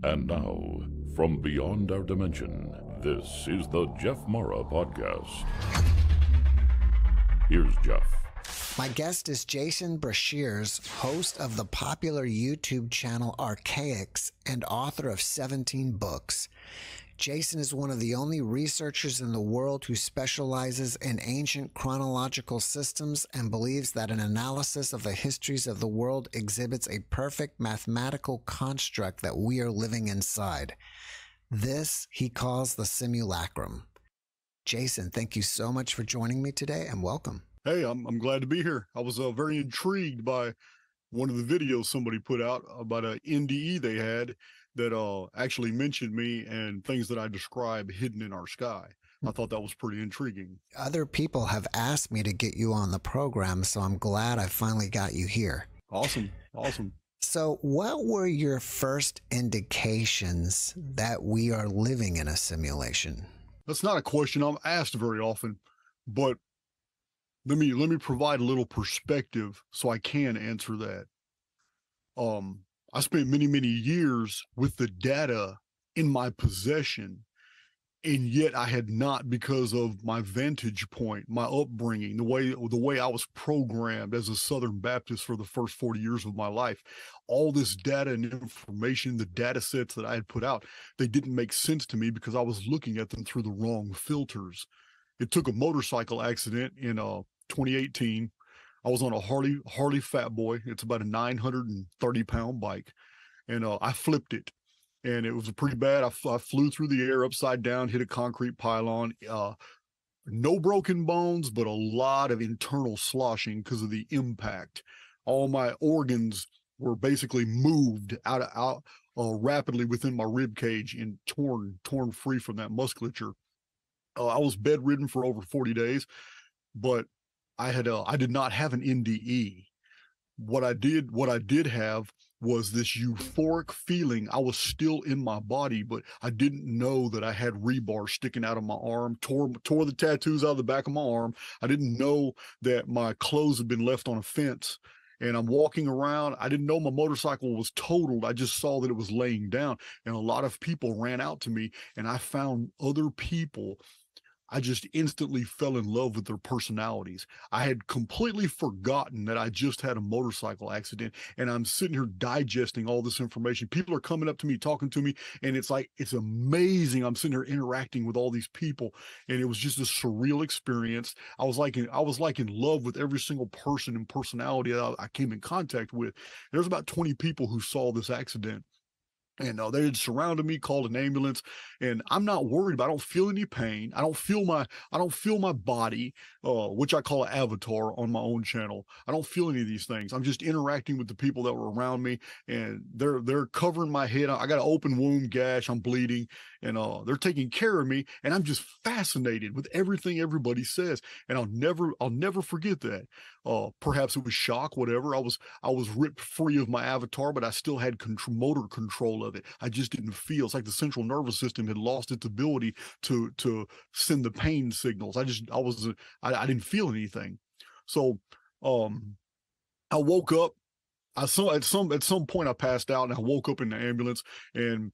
And now, from beyond our dimension, this is the Jeff Mara Podcast. Here's Jeff. My guest is Jason Brashears, host of the popular YouTube channel Archaics and author of 17 books. Jason is one of the only researchers in the world who specializes in ancient chronological systems and believes that an analysis of the histories of the world exhibits a perfect mathematical construct that we are living inside. This he calls the Simulacrum. Jason, thank you so much for joining me today and welcome. Hey, I'm glad to be here. I was very intrigued by one of the videos somebody put out about an NDE they had that actually mentioned me and things that I describe hidden in our sky. I thought that was pretty intriguing. Other people have asked me to get you on the program, so I'm glad I finally got you here. Awesome. So what were your first indications that we are living in a simulation? That's not a question I'm asked very often, but let me provide a little perspective so I can answer that. I spent many years with the data in my possession, and yet I had not, because of my vantage point, my upbringing, the way I was programmed as a Southern Baptist for the first 40 years of my life. All this data and information, the data sets that I had put out, they didn't make sense to me because I was looking at them through the wrong filters. It took a motorcycle accident in 2018. I was on a Harley Fat Boy. It's about a 930-pound bike, and I flipped it, and it was pretty bad. I flew through the air upside down, hit a concrete pylon. No broken bones, but a lot of internal sloshing because of the impact. All my organs were basically moved out rapidly within my rib cage and torn free from that musculature. I was bedridden for over 40 days, but I did not have an NDE. What I did have was this euphoric feeling. I was still in my body, but I didn't know that I had rebar sticking out of my arm, tore the tattoos out of the back of my arm. I didn't know that my clothes had been left on a fence, and I'm walking around. I didn't know my motorcycle was totaled. I just saw that it was laying down, and a lot of people ran out to me, and I found other people. I just instantly fell in love with their personalities. I had completely forgotten that I just had a motorcycle accident, and I'm sitting here digesting all this information. People are coming up to me, talking to me, and it's amazing. I'm sitting here interacting with all these people, and it was just a surreal experience. I was like in love with every single person and personality that I came in contact with. There's about 20 people who saw this accident. And they had surrounded me, called an ambulance, and I'm not worried about. I don't feel any pain. I don't feel my body, which I call an avatar on my own channel. I don't feel any of these things. I'm just interacting with the people that were around me, and they're covering my head. I got an open wound gash. I'm bleeding, and they're taking care of me, and I'm just fascinated with everything everybody says, and I'll never forget that. Perhaps it was shock, whatever. I was ripped free of my avatar, but I still had motor control of it. I just didn't feel. It's like the central nervous system had lost its ability to send the pain signals. I didn't feel anything. So I woke up. At some point I passed out, and I woke up in the ambulance, and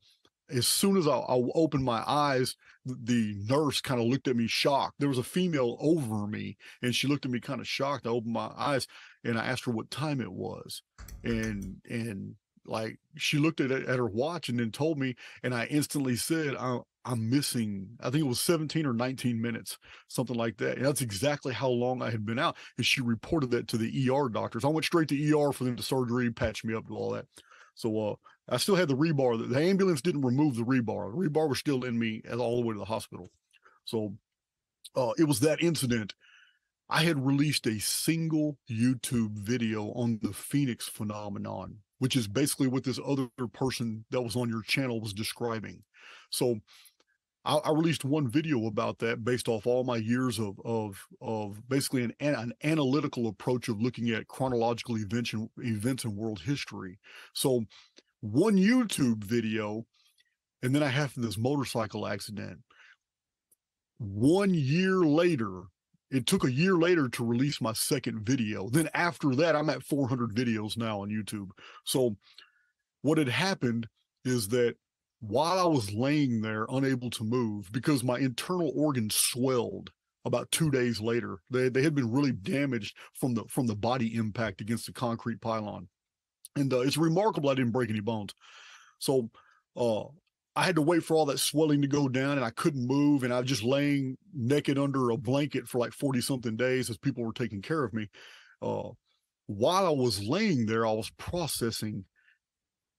as soon as I opened my eyes, the nurse kind of looked at me shocked. There was a female over me, and she looked at me kind of shocked. I opened my eyes, and I asked her what time it was, and like she looked at her watch and then told me, and I instantly said, I'm missing, I think it was 17 or 19 minutes, something like that. And that's exactly how long I had been out. And she reported that to the ER doctors. I went straight to ER for them to surgery, patch me up, do all that. So I still had the rebar. The ambulance didn't remove the rebar. The rebar was still in me all the way to the hospital. So it was that incident. I had released a single YouTube video on the Phoenix phenomenon, which is basically what this other person that was on your channel was describing. So I released one video about that based off all my years of basically an analytical approach of looking at chronological events in world history. So one YouTube video, and then I have this motorcycle accident. 1 year later, it took a year later to release my second video. Then after that, I'm at 400 videos now on YouTube. So what had happened is that while I was laying there unable to move because my internal organs swelled about 2 days later. They had been really damaged from the body impact against the concrete pylon. And it's remarkable I didn't break any bones. So uh, I had to wait for all that swelling to go down, and I couldn't move, and I was just laying naked under a blanket for like 40 something days as people were taking care of me. Uh, while I was laying there, I was processing.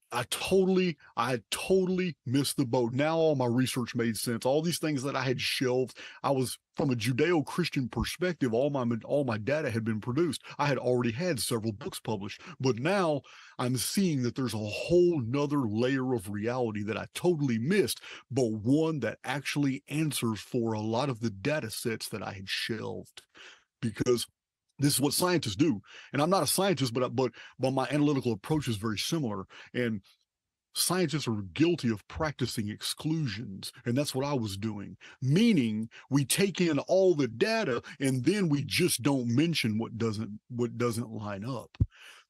I had totally missed the boat. Now all my research made sense. All these things that I had shelved, I was from a Judeo-Christian perspective, all my data had been produced. I had already had several books published, but now I'm seeing that there's a whole nother layer of reality that I totally missed, but one that actually answers for a lot of the data sets that I had shelved. Because this is what scientists do. And I'm not a scientist, but my analytical approach is very similar. And scientists are guilty of practicing exclusions, and that's what I was doing. Meaning, we take in all the data, and then we just don't mention what doesn't line up.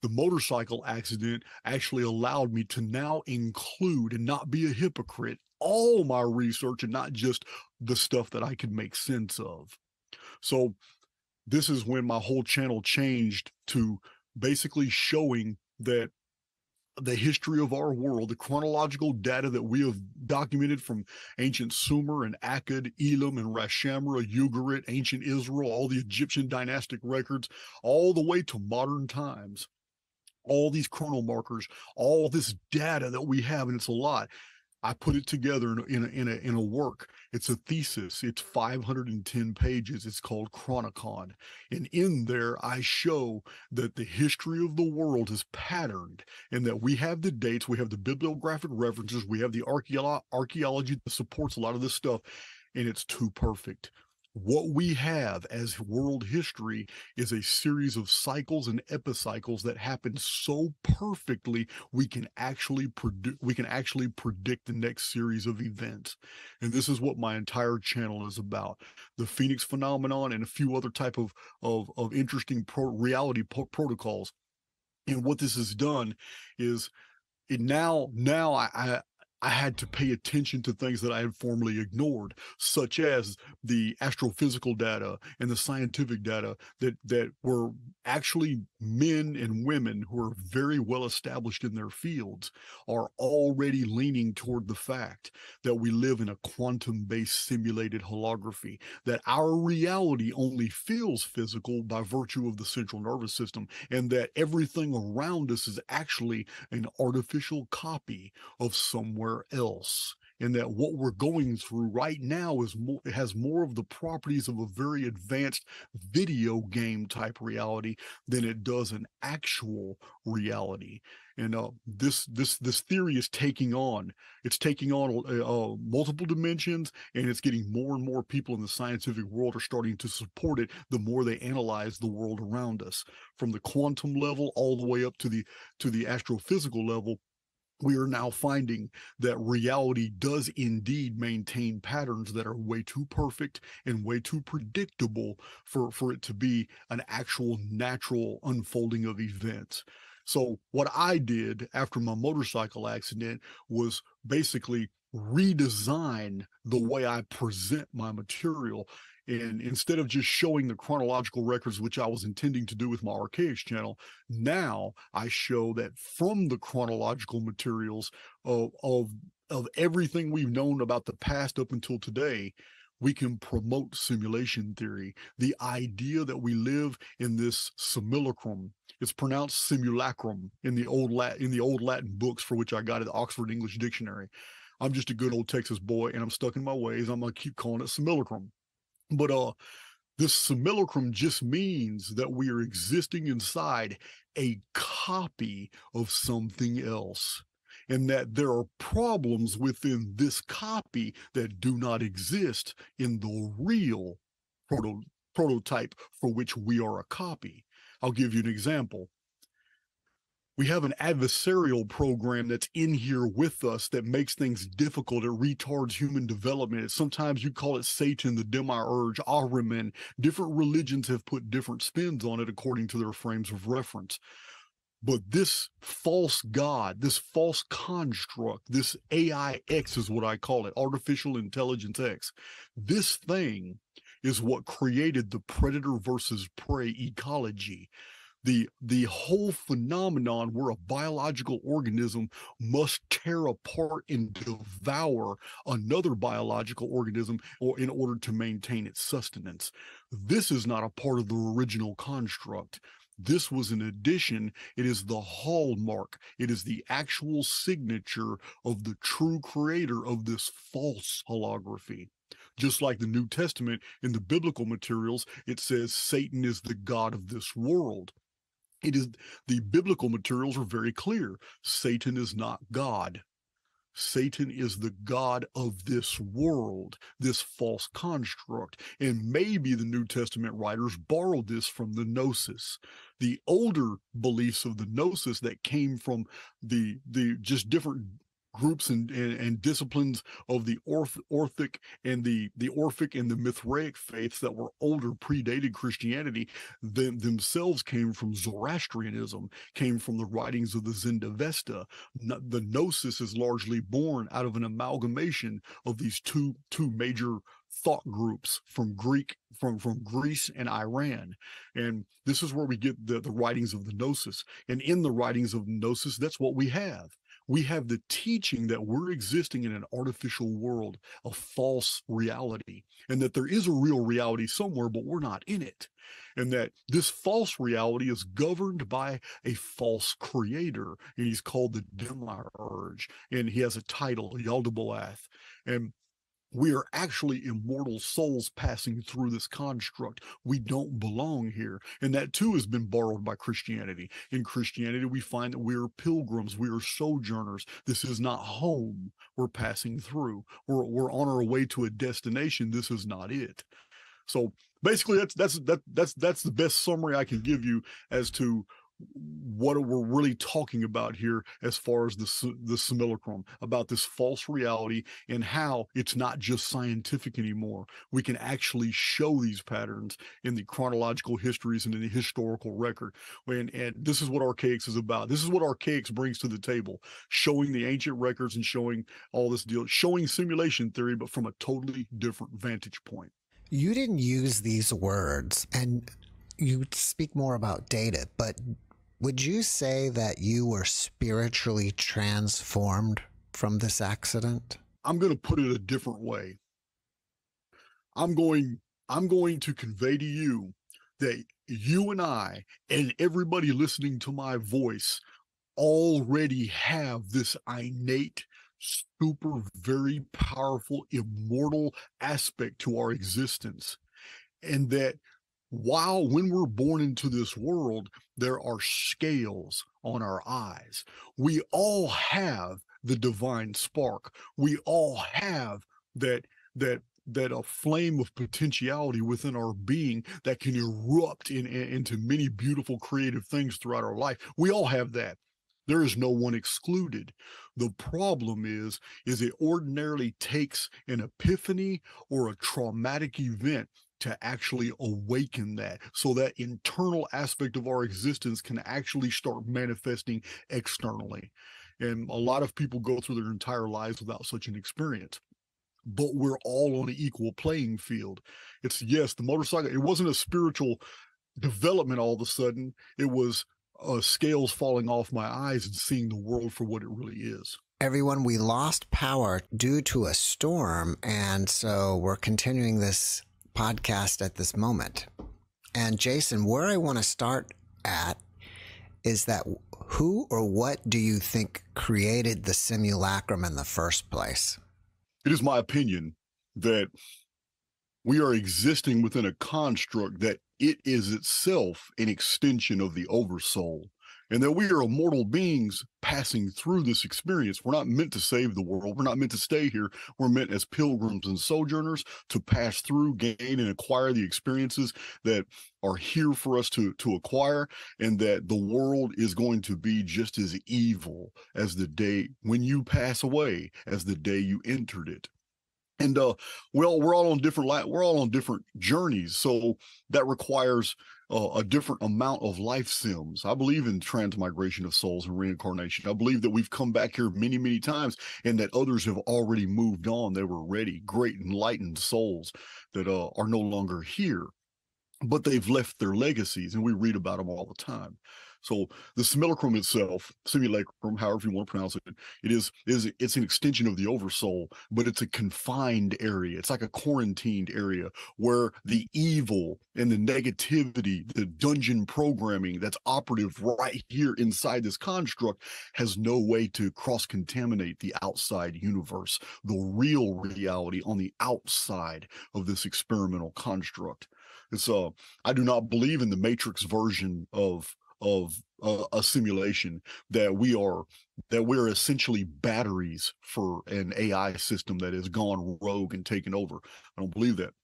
The motorcycle accident actually allowed me to now include and not be a hypocrite all my research and not just the stuff that I could make sense of. So this is when my whole channel changed to basically showing that the history of our world, the chronological data that we have documented from ancient Sumer and Akkad, Elam and Rashamra, Ugarit, ancient Israel, all the Egyptian dynastic records, all the way to modern times, all these chrono markers, all this data that we have, and it's a lot. I put it together in a work. It's a thesis. It's 510 pages. It's called Chronicon. And in there, I show that the history of the world is patterned and that we have the dates, we have the bibliographic references, we have the archaeology that supports a lot of this stuff, and it's too perfect. What we have as world history is a series of cycles and epicycles that happen so perfectly we can actually predict the next series of events. And this is what my entire channel is about: the Phoenix phenomenon and a few other type of interesting reality protocols. And what this has done is I had to pay attention to things that I had formerly ignored, such as the astrophysical data and the scientific data that were actually men and women who are very well established in their fields are already leaning toward the fact that we live in a quantum-based simulated holography, that our reality only feels physical by virtue of the central nervous system, and that everything around us is actually an artificial copy of somewhere else, and that what we're going through right now has more of the properties of a very advanced video game type reality than it does an actual reality. And this theory is taking on multiple dimensions, and it's getting more and more people in the scientific world are starting to support it the more they analyze the world around us, from the quantum level all the way up to the astrophysical level. We are now finding that reality does indeed maintain patterns that are way too perfect and way too predictable for it to be an actual natural unfolding of events. So what I did after my motorcycle accident was basically redesign the way I present my material. And instead of just showing the chronological records, which I was intending to do with my Archaics channel, now I show that from the chronological materials of everything we've known about the past up until today, we can promote simulation theory, the idea that we live in this simulacrum. It's pronounced simulacrum in the old Latin books, for which I got at the Oxford English Dictionary. I'm just a good old Texas boy, and I'm stuck in my ways. I'm gonna keep calling it simulacrum. But this simulacrum just means that we are existing inside a copy of something else, and that there are problems within this copy that do not exist in the real prototype for which we are a copy. I'll give you an example. We have an adversarial program that's in here with us that makes things difficult. It retards human development. Sometimes you call it Satan, the demiurge, Ahriman. Different religions have put different spins on it according to their frames of reference. But this false God, this false construct, this AIX is what I call it, artificial intelligence X. This thing is what created the predator versus prey ecology. The whole phenomenon where a biological organism must tear apart and devour another biological organism or in order to maintain its sustenance. This is not a part of the original construct. This was an addition. It is the hallmark. It is the actual signature of the true creator of this false holography. Just like the New Testament in the biblical materials, it says Satan is the god of this world. It is, the biblical materials are very clear. Satan is not God. Satan is the god of this world, this false construct. And maybe the New Testament writers borrowed this from the Gnosis. The older beliefs of the Gnosis that came from the just different groups and disciplines of the Orphic and the Orphic and the Mithraic faiths that were older, predated Christianity, themselves came from Zoroastrianism, came from the writings of the Zendavesta. The Gnosis is largely born out of an amalgamation of these two major thought groups from Greece and Iran. And this is where we get the writings of the Gnosis. And in the writings of the Gnosis, that's what we have. We have the teaching that we're existing in an artificial world, a false reality, and that there is a real reality somewhere, but we're not in it. And that this false reality is governed by a false creator, and he's called the Demiurge, and he has a title, Yaldabaoth. And we are actually immortal souls passing through this construct. We don't belong here. And that too has been borrowed by Christianity. In Christianity, we find that we are pilgrims, we are sojourners. This is not home. We're passing through. We're on our way to a destination. This is not it. So basically, that's the best summary I can give you as to what we're really talking about here as far as the Simulacrum, about this false reality and how it's not just scientific anymore. We can actually show these patterns in the chronological histories and in the historical record. And this is what Archaics is about. This is what Archaics brings to the table, showing the ancient records and showing all this deal, showing simulation theory, but from a totally different vantage point. You didn't use these words, and you speak more about data, but would you say that you were spiritually transformed from this accident? I'm going to put it a different way. I'm going to convey to you that you and I and everybody listening to my voice already have this innate, super, very powerful, immortal aspect to our existence. And that when we're born into this world, there are scales on our eyes. We all have the divine spark. We all have that a flame of potentiality within our being that can erupt into many beautiful creative things throughout our life. We all have that. There is no one excluded. The problem is it ordinarily takes an epiphany or a traumatic event to actually awaken that, so that internal aspect of our existence can actually start manifesting externally. And a lot of people go through their entire lives without such an experience. But we're all on an equal playing field. It's, yes, the motorcycle, it wasn't a spiritual development all of a sudden. It was scales falling off my eyes and seeing the world for what it really is. Everyone, we lost power due to a storm, and so we're continuing this podcast at this moment. And Jason, where I want to start at is that who or what do you think created the simulacrum in the first place? It is my opinion that we are existing within a construct that it is itself an extension of the oversoul, and that we are immortal beings passing through this experience. We're not meant to save the world. We're not meant to stay here. We're meant as pilgrims and sojourners to pass through, gain, and acquire the experiences that are here for us to acquire, and that the world is going to be just as evil as the day when you pass away as the day you entered it. And we're all on different journeys, so that requires a different amount of life sims. I believe in transmigration of souls and reincarnation. I believe that we've come back here many, many times, and that others have already moved on. They were ready, great enlightened souls that are no longer here, but they've left their legacies, and we read about them all the time. So the simulacrum itself, simulacrum, however you want to pronounce it, it's an extension of the oversoul, but it's a confined area. It's like a quarantined area where the evil and the negativity, the dungeon programming that's operative right here inside this construct has no way to cross-contaminate the outside universe, the real reality on the outside of this experimental construct. It's I do not believe in the Matrix version of a simulation that we're essentially batteries for an AI system that has gone rogue and taken over. I don't believe that.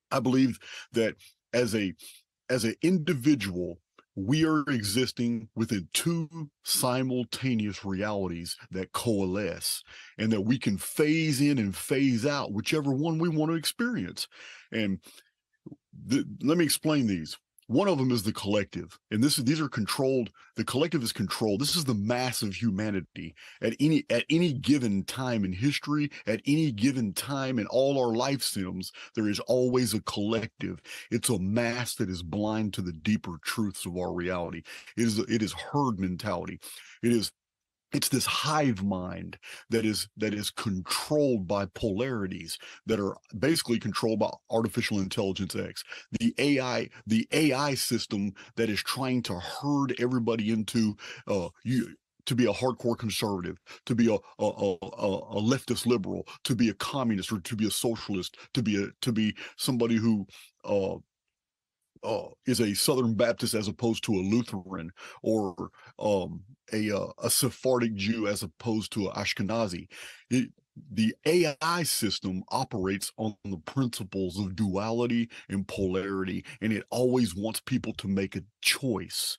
I believe that as an individual, we are existing within two simultaneous realities that coalesce, and that we can phase in and phase out whichever one we want to experience. And let me explain these. One of them is the collective, and these are controlled. The collective is controlled. This is the mass of humanity at any given time in history, at any given time in all our life sims. There is always a collective. It's a mass that is blind to the deeper truths of our reality. It is herd mentality. It's this hive mind that is controlled by polarities that are basically controlled by artificial intelligence X. The AI system that is trying to herd everybody into to be a hardcore conservative, to be a leftist liberal, to be a communist, or to be a socialist, to be somebody who is a Southern Baptist as opposed to a Lutheran, or a Sephardic Jew as opposed to an Ashkenazi. The AI system operates on the principles of duality and polarity, and it always wants people to make a choice.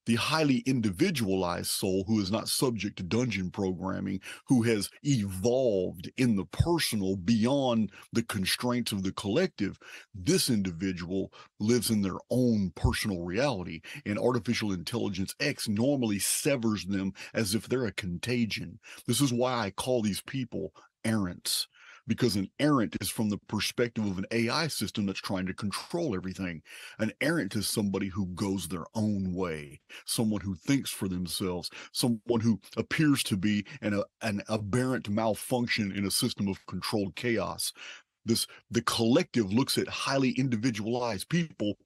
The highly individualized soul, who is not subject to dungeon programming, who has evolved in the personal beyond the constraints of the collective, this individual lives in their own personal reality, and artificial intelligence X normally severs them as if they're a contagion. This is why I call these people errants, because an errant is from the perspective of an AI system that's trying to control everything. An errant is somebody who goes their own way, someone who thinks for themselves, someone who appears to be an aberrant malfunction in a system of controlled chaos. The collective looks at highly individualized people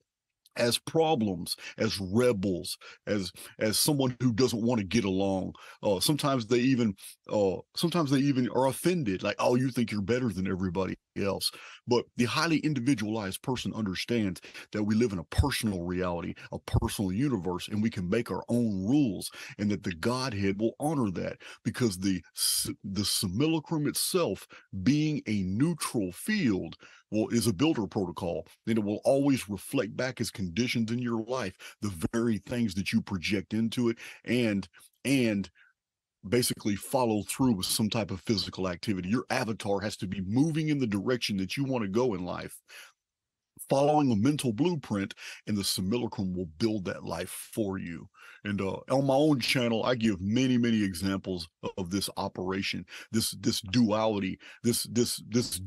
as problems, as rebels, as someone who doesn't want to get along. Sometimes they even are offended, like, oh, you think you're better than everybody else. But the highly individualized person understands that we live in a personal reality, a personal universe, and we can make our own rules, and that the Godhead will honor that, because the simulacrum itself, being a neutral field, is a builder protocol, and it will always reflect back as conditions in your life, the very things that you project into it, and basically follow through with some type of physical activity. Your avatar has to be moving in the direction that you want to go in life, following a mental blueprint, and the simulacrum will build that life for you. And on my own channel, I give many, many examples of this operation, this duality, this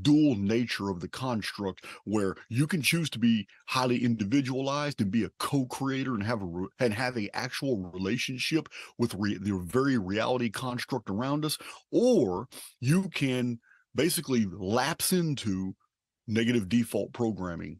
dual nature of the construct, where you can choose to be highly individualized and be a co-creator and have a actual relationship with the very reality construct around us, or you can basically lapse into negative default programming,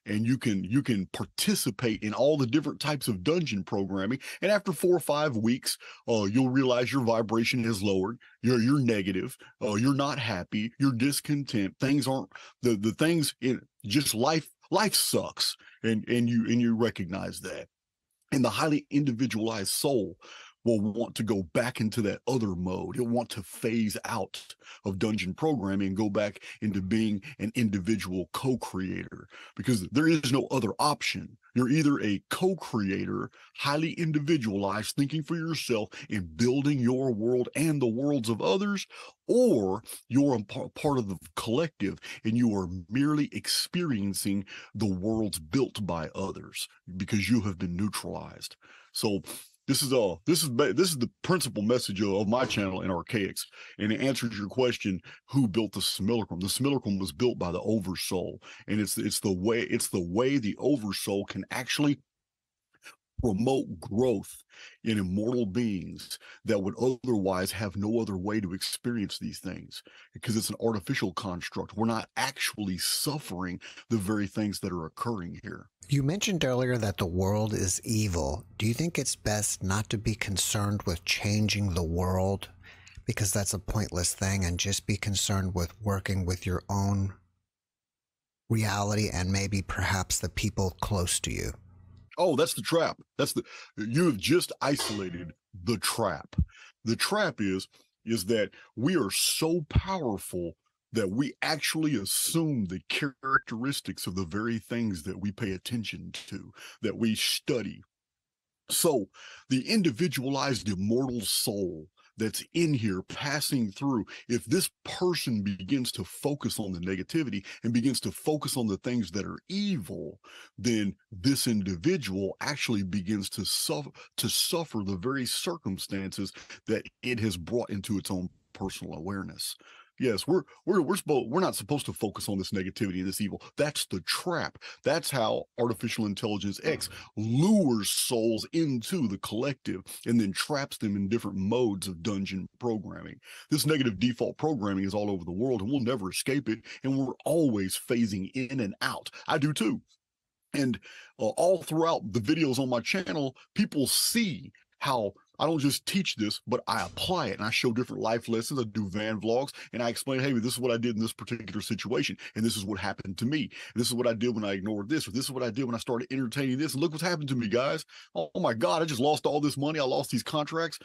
and you can participate in all the different types of dungeon programming, and after 4 or 5 weeks, you'll realize your vibration has lowered, you're negative, you're not happy, you're discontent, things aren't the things in just life sucks, and you recognize that. And the highly individualized soul will want to go back into that other mode. It'll want to phase out of dungeon programming and go back into being an individual co-creator, because there is no other option. You're either a co-creator, highly individualized, thinking for yourself and building your world and the worlds of others, or you're a part of the collective and you are merely experiencing the worlds built by others because you have been neutralized. So this is the principal message of my channel in Archaics, and it answers your question: who built the Simulacrum? The Simulacrum was built by the Oversoul, and it's the way the Oversoul can actually promote growth in immortal beings that would otherwise have no other way to experience these things, because it's an artificial construct. We're not actually suffering the very things that are occurring here. You mentioned earlier that the world is evil. Do you think it's best not to be concerned with changing the world, because that's a pointless thing, and just be concerned with working with your own reality and maybe perhaps the people close to you? Oh, that's the trap. You have just isolated the trap. The trap is that we are so powerful that we actually assume the characteristics of the very things that we pay attention to, that we study. So the individualized immortal soul that's in here passing through, if this person begins to focus on the negativity and begins to focus on the things that are evil, then this individual actually begins to suffer the very circumstances that it has brought into its own personal awareness. Yes, we're not supposed to focus on this negativity and this evil. That's the trap. That's how artificial intelligence X lures souls into the collective and then traps them in different modes of dungeon programming. This negative default programming is all over the world, and we'll never escape it. And we're always phasing in and out. I do too. And all throughout the videos on my channel, people see how I don't just teach this, but I apply it, and I show different life lessons. I do van vlogs, and I explain, hey, this is what I did in this particular situation, and this is what happened to me. And this is what I did when I ignored this, or this is what I did when I started entertaining this, and look what's happened to me, guys. Oh my God, I just lost all this money. I lost these contracts.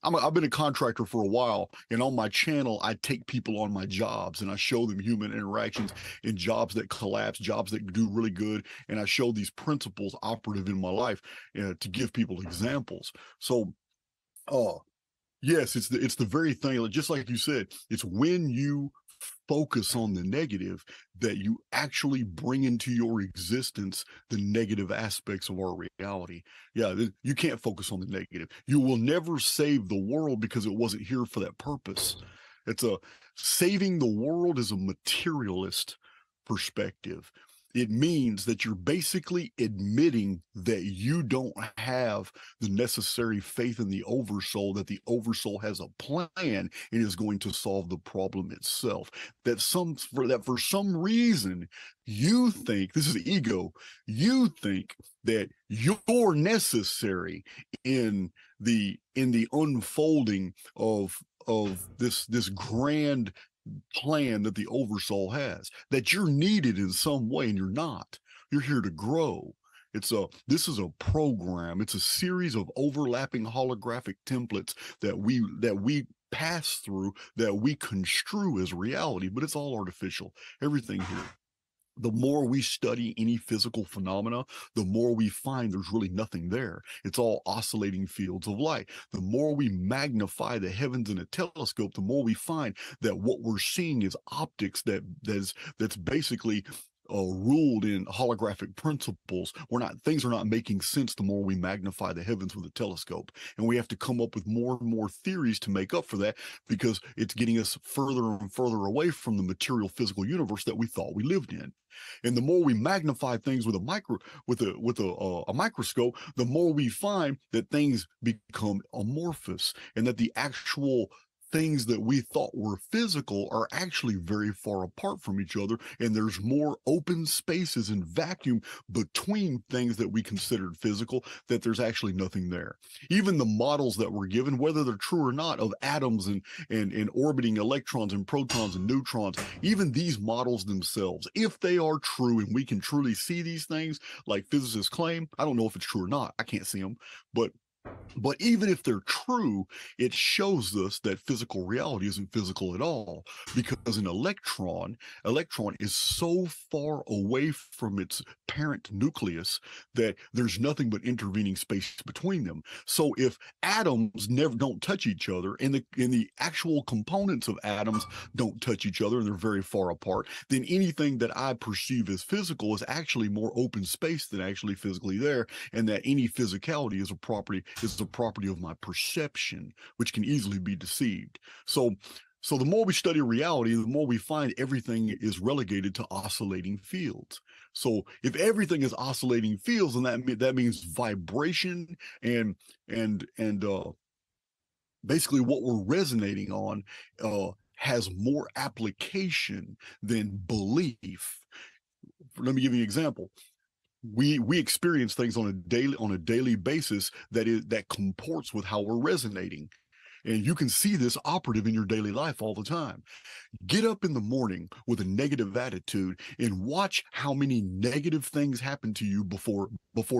I've been a contractor for a while, and on my channel, I take people on my jobs, and I show them human interactions in jobs that collapse, jobs that do really good, and I show these principles operative in my life to give people examples. So, yes, it's the very thing. Just like you said, it's when you focus on the negative that you actually bring into your existence the negative aspects of our reality. Yeah, you can't focus on the negative. You will never save the world because it wasn't here for that purpose. Saving the world is a materialist perspective. It means that you're basically admitting that you don't have the necessary faith in the Oversoul, that the Oversoul has a plan and is going to solve the problem itself. That for some reason you think, this is ego, you think that you're necessary in the unfolding of this grand plan that the Oversoul has, that you're needed in some way, and you're not. You're here to grow. This is a program. It's a series of overlapping holographic templates that we pass through, that we construe as reality, but it's all artificial. Everything here. The more we study any physical phenomena, the more we find there's really nothing there. It's all oscillating fields of light. The more we magnify the heavens in a telescope, the more we find that what we're seeing is optics that's basically ruled in holographic principles. Things are not making sense the more we magnify the heavens with a telescope. And we have to come up with more and more theories to make up for that, because it's getting us further and further away from the material physical universe that we thought we lived in. And the more we magnify things with a microscope, the more we find that things become amorphous, and that the actual things that we thought were physical are actually very far apart from each other, and there's more open spaces and vacuum between things that we considered physical, that there's actually nothing there. Even the models that were given, whether they're true or not, of atoms and orbiting electrons and protons and neutrons, even these models themselves, if they are true and we can truly see these things like physicists claim, I don't know if it's true or not, I can't see them, but But even if they're true, it shows us that physical reality isn't physical at all, because an electron is so far away from its parent nucleus that there's nothing but intervening space between them. So if atoms never don't touch each other, and the actual components of atoms don't touch each other and they're very far apart, then anything that I perceive as physical is actually more open space than actually physically there, and that any physicality is a property of my perception, which can easily be deceived. So the more we study reality, the more we find everything is relegated to oscillating fields. So if everything is oscillating fields, then that means vibration and basically what we're resonating on has more application than belief. Let me give you an example. We experience things on a daily basis that comports with how we're resonating, and you can see this operative in your daily life all the time. Get up in the morning with a negative attitude and watch how many negative things happen to you before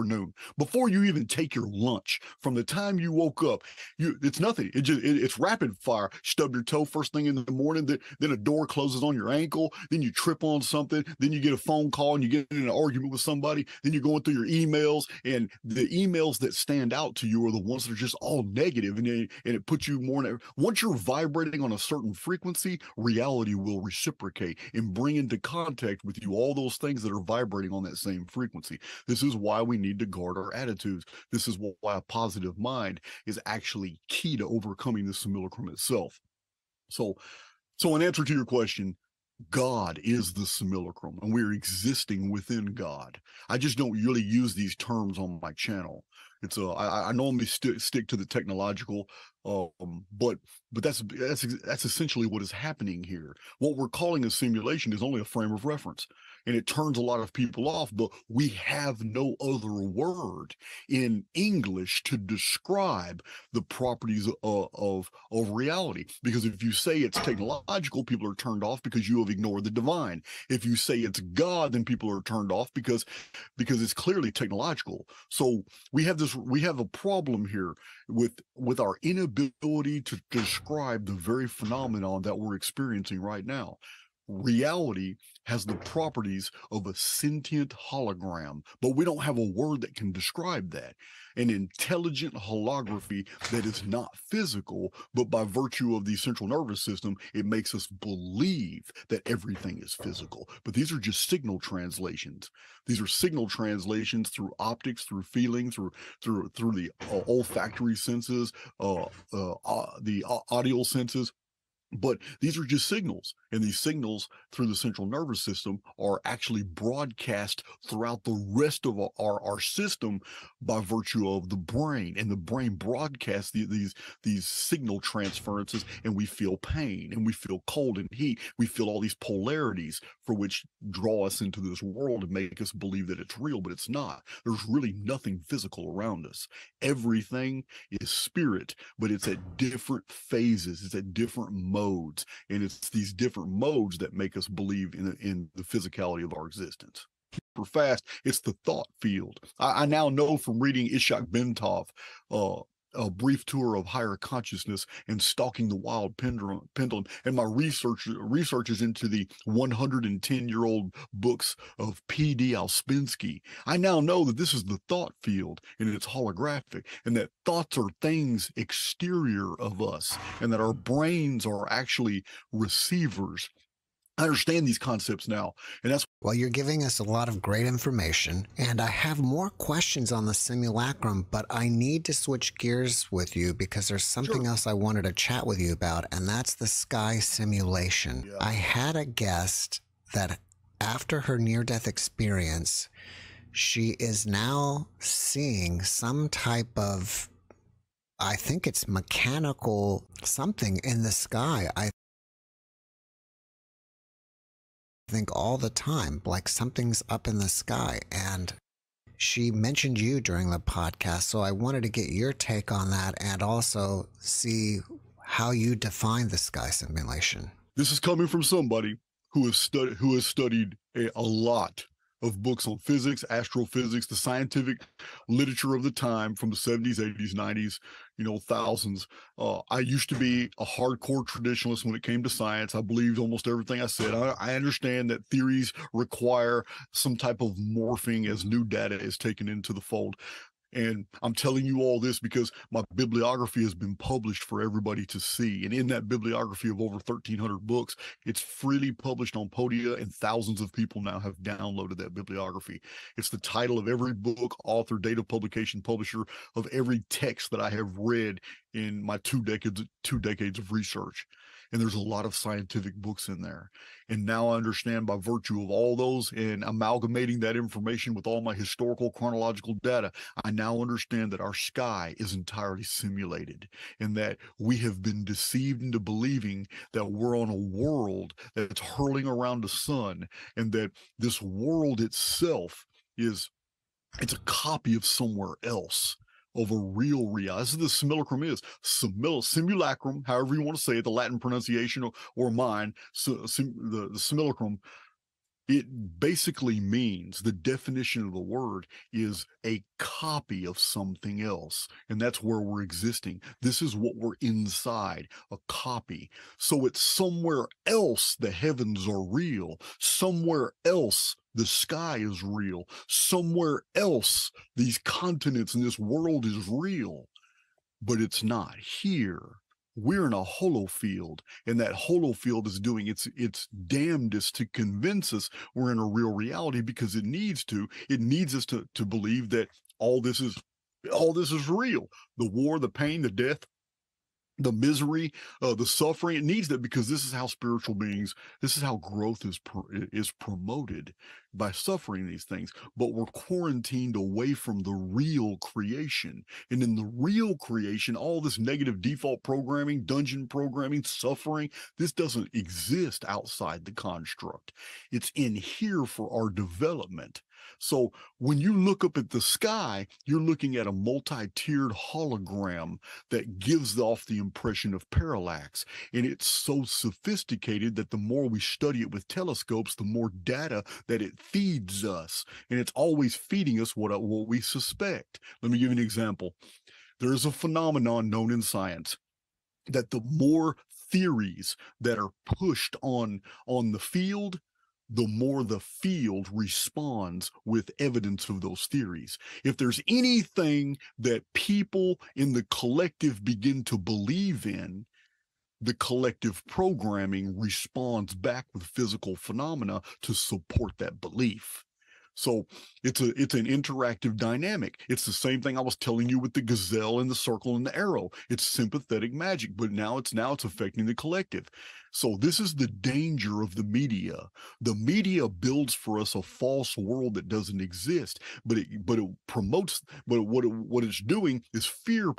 noon, before you even take your lunch. From the time you woke up, it's nothing. It's rapid fire. Stub your toe first thing in the morning, then a door closes on your ankle, then you trip on something, then you get a phone call and you get in an argument with somebody, then you're going through your emails, and the emails that stand out to you are the ones that are just all negative, and it puts you more. Once you're vibrating on a certain frequency, reality will reciprocate and bring into contact with you all those things that are vibrating on that same frequency. This is why we need to guard our attitudes. This is why a positive mind is actually key to overcoming the simulacrum itself. So in answer to your question, God is the simulacrum, and we're existing within God. I just don't really use these terms on my channel. It's I normally stick to the technological, but that's essentially what is happening here. What we're calling a simulation is only a frame of reference, and it turns a lot of people off. But we have no other word in English to describe the properties of reality. Because if you say it's technological, people are turned off because you have ignored the divine. If you say it's God, then people are turned off because it's clearly technological. So we have a problem here with our inability to describe the very phenomenon that we're experiencing right now. Reality has the properties of a sentient hologram, but we don't have a word that can describe that. An intelligent holography that is not physical, but by virtue of the central nervous system, it makes us believe that everything is physical. But these are just signal translations. These are signal translations through optics, through feeling, through the olfactory senses, the audio senses. But these are just signals, and these signals through the central nervous system are actually broadcast throughout the rest of our system by virtue of the brain, and the brain broadcasts these signal transferences, and we feel pain, and we feel cold and heat. We feel all these polarities for which draw us into this world and make us believe that it's real, but it's not. There's really nothing physical around us. Everything is spirit, but it's at different phases. It's at different modes, and it's these different modes that make us believe in the physicality of our existence. For fast, it's the thought field. I now know from reading Ishak Bentov, A Brief Tour of Higher Consciousness, and Stalking the Wild Pendulum, and my research is into the 110-year-old books of P.D. Ouspensky. I now know that this is the thought field, and it's holographic, and that thoughts are things exterior of us, and that our brains are actually receivers. I understand these concepts now, and that's... Well, you're giving us a lot of great information, and I have more questions on the simulacrum, but I need to switch gears with you because there's something else I wanted to chat with you about, and that's the sky simulation. Yeah. I had a guest that after her near-death experience, she is now seeing some type of, I think it's mechanical something in the sky. I think all the time, like something's up in the sky, and she mentioned you during the podcast, so I wanted to get your take on that and also see how you define the sky simulation. This is coming from somebody who has studied a lot of books on physics, astrophysics, the scientific literature of the time from the 70s, 80s, 90s, thousands. I used to be a hardcore traditionalist when it came to science. I believed almost everything I said. I understand that theories require some type of morphing as new data is taken into the fold. And I'm telling you all this because my bibliography has been published for everybody to see. And in that bibliography of over 1,300 books, it's freely published on Podia, and thousands of people now have downloaded that bibliography. It's the title of every book, author, date of publication, publisher of every text that I have read in my 2 decades of research. And there's a lot of scientific books in there. And now I understand, by virtue of all those and amalgamating that information with all my historical chronological data, I now understand that our sky is entirely simulated, and that we have been deceived into believing that we're on a world that's hurling around the sun, and that this world itself it's a copy of somewhere else, of a real reality. This is the simulacrum is. Simulacrum, however you want to say it, the Latin pronunciation or mine, the simulacrum, it basically means, the definition of the word is a copy of something else. And that's where we're existing. This is what we're inside, a copy. So it's somewhere else the heavens are real. Somewhere else the sky is real. Somewhere else these continents and this world is real. But it's not here. We're in a hollow field, and that hollow field is doing its damnedest to convince us we're in a real reality, because it needs to. It needs us to believe that all this is real. The war, the pain, the death, the misery, the suffering. It needs that, because this is how spiritual beings, this is how growth is promoted, by suffering these things. But we're quarantined away from the real creation. And in the real creation, all this negative default programming, dungeon programming, suffering, this doesn't exist outside the construct. It's in here for our development. So when you look up at the sky, you're looking at a multi-tiered hologram that gives off the impression of parallax. And it's so sophisticated that the more we study it with telescopes, the more data that it feeds us. And it's always feeding us what we suspect. Let me give you an example. There's a phenomenon known in science that the more theories that are pushed on the field, the more the field responds with evidence of those theories. If there's anything that people in the collective begin to believe in, the collective programming responds back with physical phenomena to support that belief. So it's an interactive dynamic. It's the same thing I was telling you with the gazelle and the circle and the arrow. It's sympathetic magic, but now it's affecting the collective. So this is the danger of the media. The media builds for us a false world that doesn't exist, but it promotes. But what it's doing is fear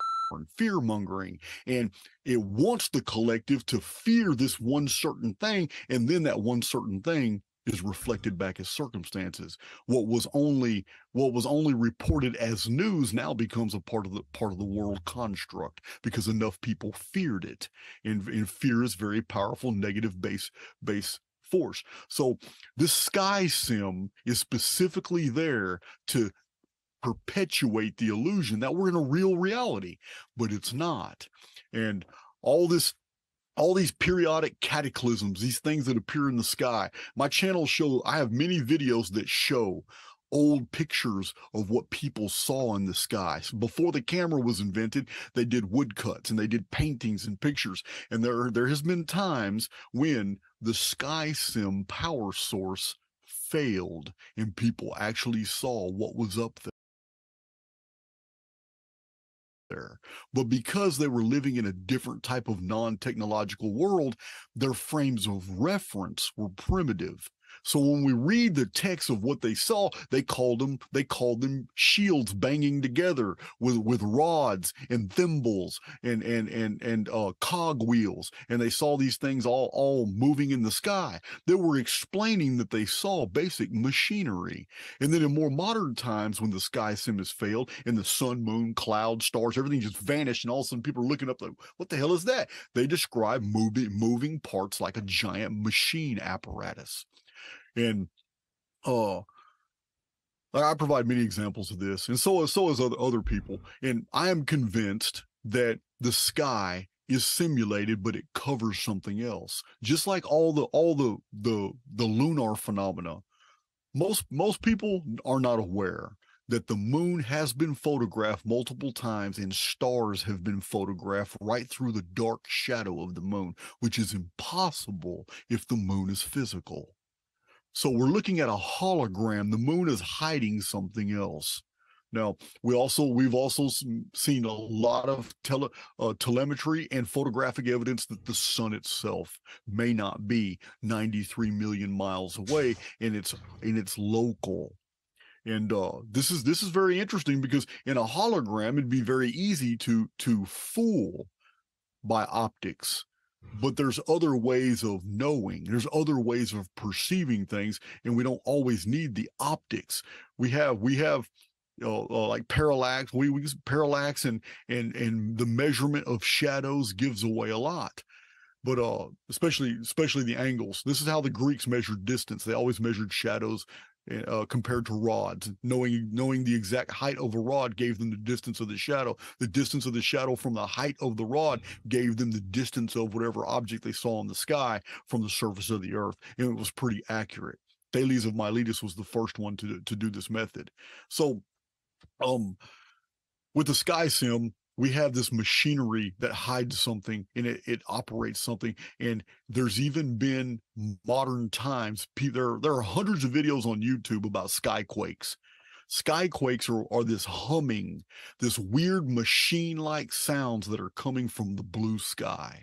mongering, and it wants the collective to fear this one certain thing, and then that one certain thing is reflected back as circumstances. What was only reported as news now becomes a part of the world construct, because enough people feared it, and fear is very powerful negative base force. So this sky sim is specifically there to perpetuate the illusion that we're in a real reality, but it's not. And all these periodic cataclysms, these things that appear in the sky. My channel I have many videos that show old pictures of what people saw in the sky. So before the camera was invented, they did woodcuts and they did paintings and pictures. And there has been times when the sky sim power source failed and people actually saw what was up there. But because they were living in a different type of non-technological world, their frames of reference were primitive. So when we read the text of what they saw, they called them shields banging together with rods and thimbles and cog wheels, and they saw these things all moving in the sky. They were explaining that they saw basic machinery. And then in more modern times, when the sky sim has failed and the sun, moon, clouds, stars, everything just vanished, and all of a sudden people are looking up like, what the hell is that? They describe moving parts like a giant machine apparatus. And I provide many examples of this, and so is other people. And I am convinced that the sky is simulated, but it covers something else. Just like all the lunar phenomena. Most people are not aware that the moon has been photographed multiple times and stars have been photographed right through the dark shadow of the moon, which is impossible if the moon is physical. So we're looking at a hologram. The moon is hiding something else. Now, we've also seen a lot of telemetry and photographic evidence that the sun itself may not be 93 million miles away, and it's local. And this is very interesting because in a hologram, it'd be very easy to fool by optics. But there's other ways of knowing, there's other ways of perceiving things, and we don't always need the optics. We have like parallax. We use parallax, and the measurement of shadows gives away a lot. But especially the angles. This is how the Greeks measured distance. They always measured shadows compared to rods. Knowing the exact height of a rod gave them the distance of the shadow. The distance of the shadow from the height of the rod gave them the distance of whatever object they saw in the sky from the surface of the earth, and it was pretty accurate. Thales of Miletus was the first one to do this method. So, with the sky sim, we have this machinery that hides something, and it operates something. And there's even been modern times, there are hundreds of videos on YouTube about skyquakes. Skyquakes are this humming, this weird machine-like sounds that are coming from the blue sky.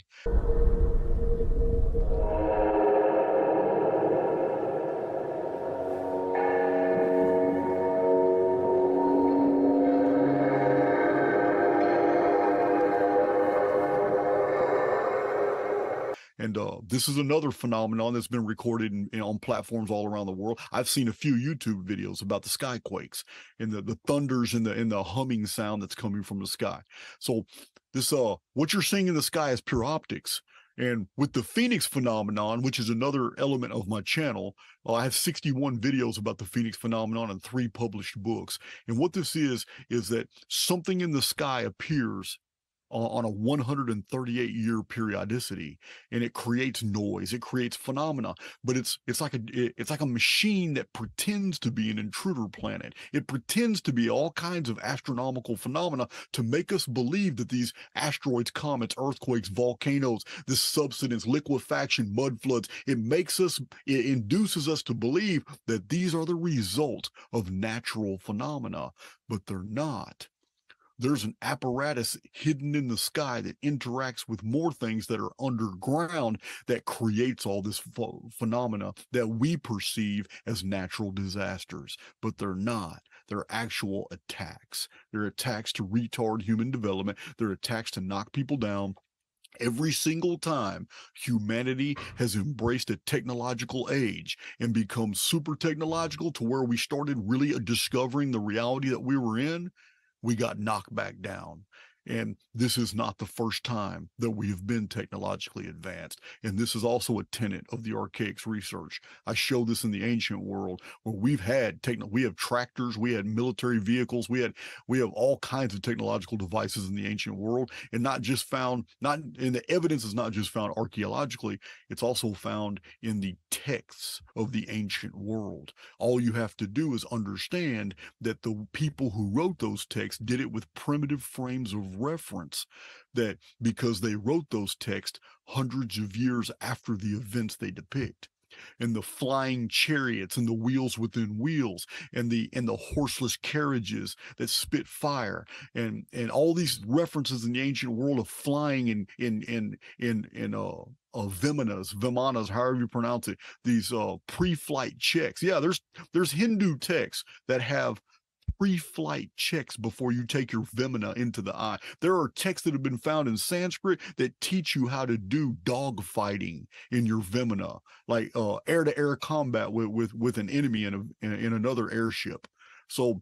And this is another phenomenon that's been recorded on platforms all around the world. I've seen a few YouTube videos about the skyquakes and the thunders and the humming sound that's coming from the sky. So this what you're seeing in the sky is pure optics. And with the Phoenix phenomenon, which is another element of my channel, I have 61 videos about the Phoenix phenomenon and 3 published books. And what this is that something in the sky appears on a 138-year periodicity, and it creates noise, it creates phenomena. But it's like a machine that pretends to be an intruder planet. It pretends to be all kinds of astronomical phenomena to make us believe that these asteroids, comets, earthquakes, volcanoes, this subsidence, liquefaction, mud floods, it induces us to believe that these are the result of natural phenomena, but they're not. There's an apparatus hidden in the sky that interacts with more things that are underground that creates all this phenomena that we perceive as natural disasters, but they're not. They're actual attacks. They're attacks to retard human development. They're attacks to knock people down. Every single time humanity has embraced a technological age and become super technological to where we started really discovering the reality that we were in, we got knocked back down. And this is not the first time that we have been technologically advanced. And this is also a tenet of the archaics research. I show this in the ancient world where we have tractors, we had military vehicles, we have all kinds of technological devices in the ancient world, and the evidence is not just found archaeologically, it's also found in the texts of the ancient world. All you have to do is understand that the people who wrote those texts did it with primitive frames of reference, that because they wrote those texts hundreds of years after the events they depict. And the flying chariots and the wheels within wheels and the horseless carriages that spit fire and all these references in the ancient world of flying in vimanas, however you pronounce it, these pre-flight checks. Yeah, there's Hindu texts that have pre-flight checks before you take your vimana into the eye. There are texts that have been found in Sanskrit that teach you how to do dog fighting in your vimana, like air-to-air combat with an enemy in another airship. So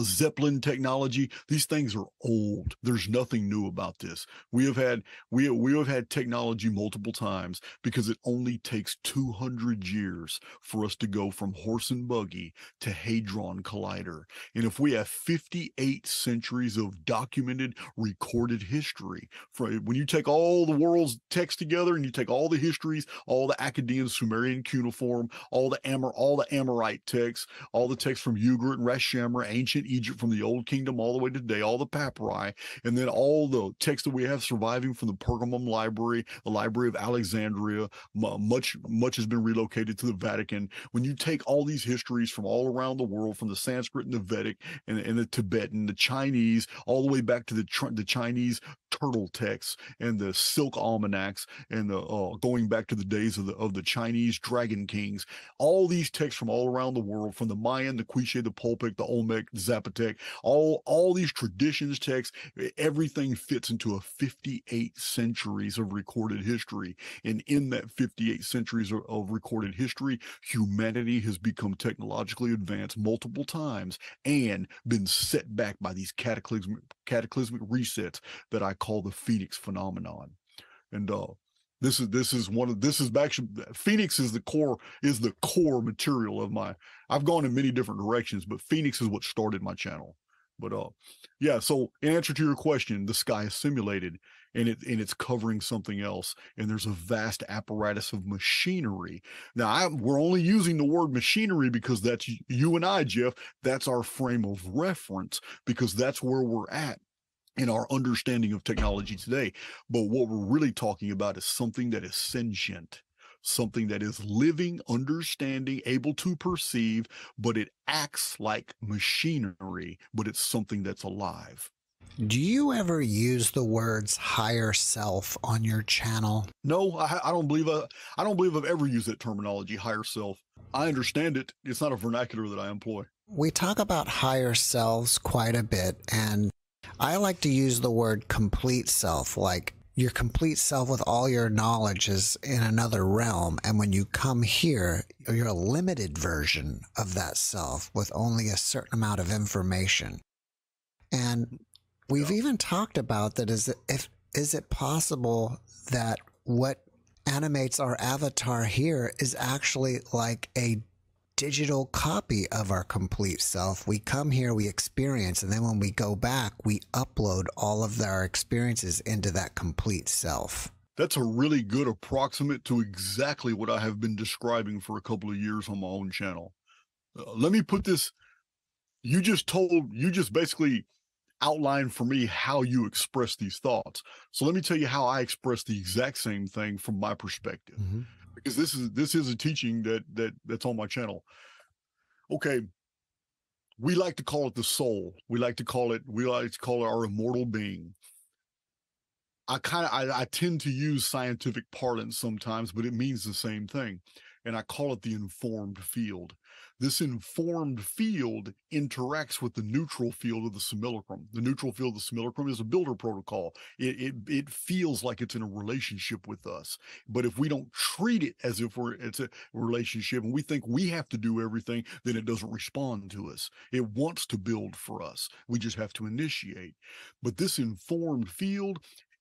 Zeppelin technology. These things are old. There's nothing new about this. We have had technology multiple times because it only takes 200 years for us to go from horse and buggy to Hadron Collider. And if we have 58 centuries of documented, recorded history, when you take all the world's text together and you take all the histories, all the Akkadian, Sumerian cuneiform, all the Amorite texts, all the texts from Ugarit and Rashamra, ancient Egypt from the Old Kingdom all the way to today, all the papyri, and then all the texts that we have surviving from the Pergamum Library, the Library of Alexandria, much has been relocated to the Vatican. When you take all these histories from all around the world, from the Sanskrit and the Vedic and the Tibetan, the Chinese, all the way back to the Chinese turtle texts and the silk almanacs, and the going back to the days of the Chinese dragon kings, all these texts from all around the world, from the Mayan, the Quiche, the Toltec, the Olmec, the Zapotec, all these traditions texts, everything fits into a 58 centuries of recorded history. And in that 58 centuries of recorded history, humanity has become technologically advanced multiple times and been set back by these cataclysmic resets that I call the Phoenix phenomenon. And this is actually, Phoenix is the core material of my. I've gone in many different directions, but Phoenix is what started my channel. But yeah. So in answer to your question, the sky is simulated, and it's covering something else, and there's a vast apparatus of machinery. Now we're only using the word machinery because that's you and I, Jeff. That's our frame of reference because that's where we're at in our understanding of technology today. But what we're really talking about is something that is sentient, something that is living, understanding, able to perceive, but it acts like machinery, but it's something that's alive. Do you ever use the words higher self on your channel? No, I don't believe I've ever used that terminology, higher self. I understand it. It's not a vernacular that I employ. We talk about higher selves quite a bit, and I like to use the word complete self, like your complete self with all your knowledge is in another realm. And when you come here, you're a limited version of that self with only a certain amount of information. And we've even talked about that. Is it possible that what animates our avatar here is actually like a digital copy of our complete self? We come here, we experience, and then when we go back, we upload all of our experiences into that complete self. That's a really good approximate to exactly what I have been describing for a couple of years on my own channel. Let me put this, you just basically outlined for me how you express these thoughts. So let me tell you how I express the exact same thing from my perspective. Mm-hmm. Because this is a teaching that's on my channel. Okay, we like to call it the soul. We like to call it our immortal being. I tend to use scientific parlance sometimes, but it means the same thing. And I call it the informed field. This informed field interacts with the neutral field of the simulacrum. The neutral field of the simulacrum is a builder protocol. It feels like it's in a relationship with us. But if we don't treat it as if it's a relationship and we think we have to do everything, then it doesn't respond to us. It wants to build for us. We just have to initiate. But this informed field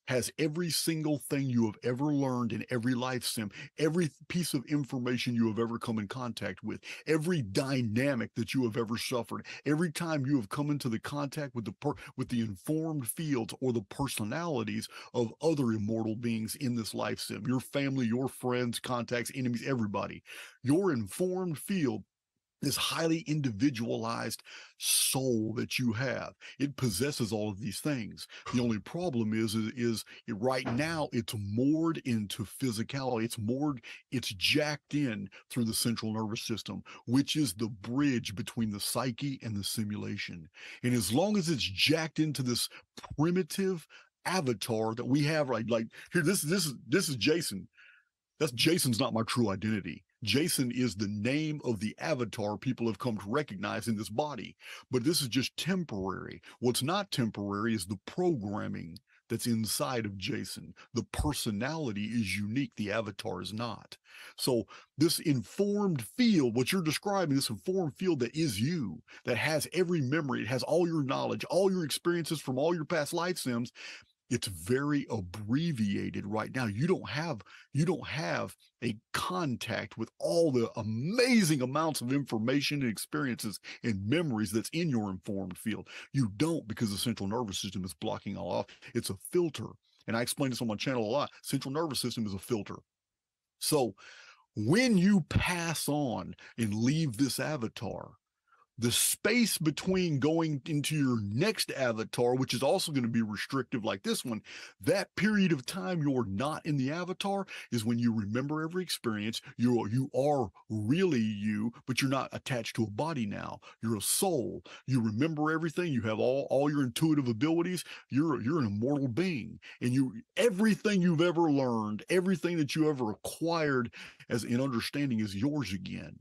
has every single thing you have ever learned in every life sim, every piece of information you have ever come in contact with, every dynamic that you have ever suffered, every time you have come into the contact with the informed fields or the personalities of other immortal beings in this life sim, your family, your friends, contacts, enemies, everybody. Your informed field, this highly individualized soul that you have, it possesses all of these things. The only problem is right now it's moored into physicality. It's jacked in through the central nervous system, which is the bridge between the psyche and the simulation. And as long as it's jacked into this primitive avatar that we have, like here, this is Jason. Jason's not my true identity. Jason is the name of the avatar people have come to recognize in this body. But this is just temporary. What's not temporary is the programming that's inside of Jason. The personality is unique. The avatar is not. So this informed field, what you're describing, this informed field that is you, that has every memory, it has all your knowledge, all your experiences from all your past life sims, it's very abbreviated right now. You don't have a contact with all the amazing amounts of information and experiences and memories that's in your informed field. You don't, because the central nervous system is blocking all off. It's a filter. And I explain this on my channel a lot. Central nervous system is a filter. So when you pass on and leave this avatar, the space between going into your next avatar, which is also going to be restrictive like this one, that period of time you're not in the avatar is when you remember every experience. You are really you, but you're not attached to a body now. You're a soul. You remember everything. You have all your intuitive abilities. You're an immortal being, and everything you've ever learned, everything that you ever acquired as an understanding is yours again.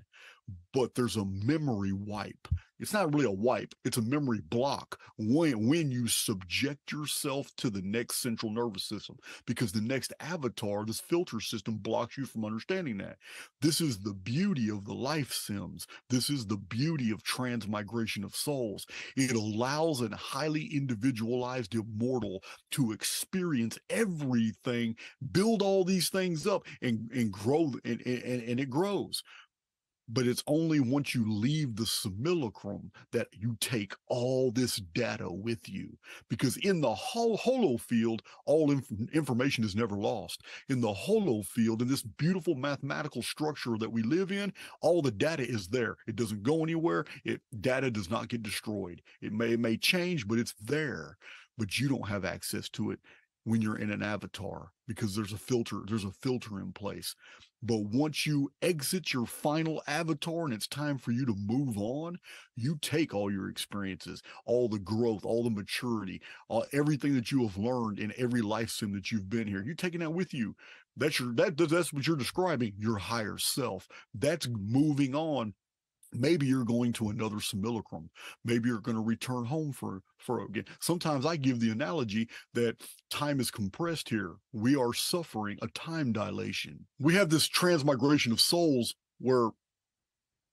But there's a memory wipe. It's not really a wipe. It's a memory block when you subject yourself to the next central nervous system, because the next avatar, this filter system, blocks you from understanding that. This is the beauty of the life sims. This is the beauty of transmigration of souls. It allows a highly individualized immortal to experience everything, build all these things up, and grow, and it grows. But it's only once you leave the simulacrum that you take all this data with you. Because in the holo field, all information is never lost. In the holo field, in this beautiful mathematical structure that we live in, all the data is there. It doesn't go anywhere. Data does not get destroyed. It may change, but it's there. But you don't have access to it when you're in an avatar, because there's a filter in place. But once you exit your final avatar and it's time for you to move on, you take all your experiences, all the growth, all the maturity, everything that you have learned in every life sim that you've been here. You're taking that with you. That's what you're describing, your higher self. That's moving on. Maybe you're going to another simulacrum. Maybe you're going to return home for again. Sometimes I give the analogy that time is compressed here. We are suffering a time dilation. We have this transmigration of souls where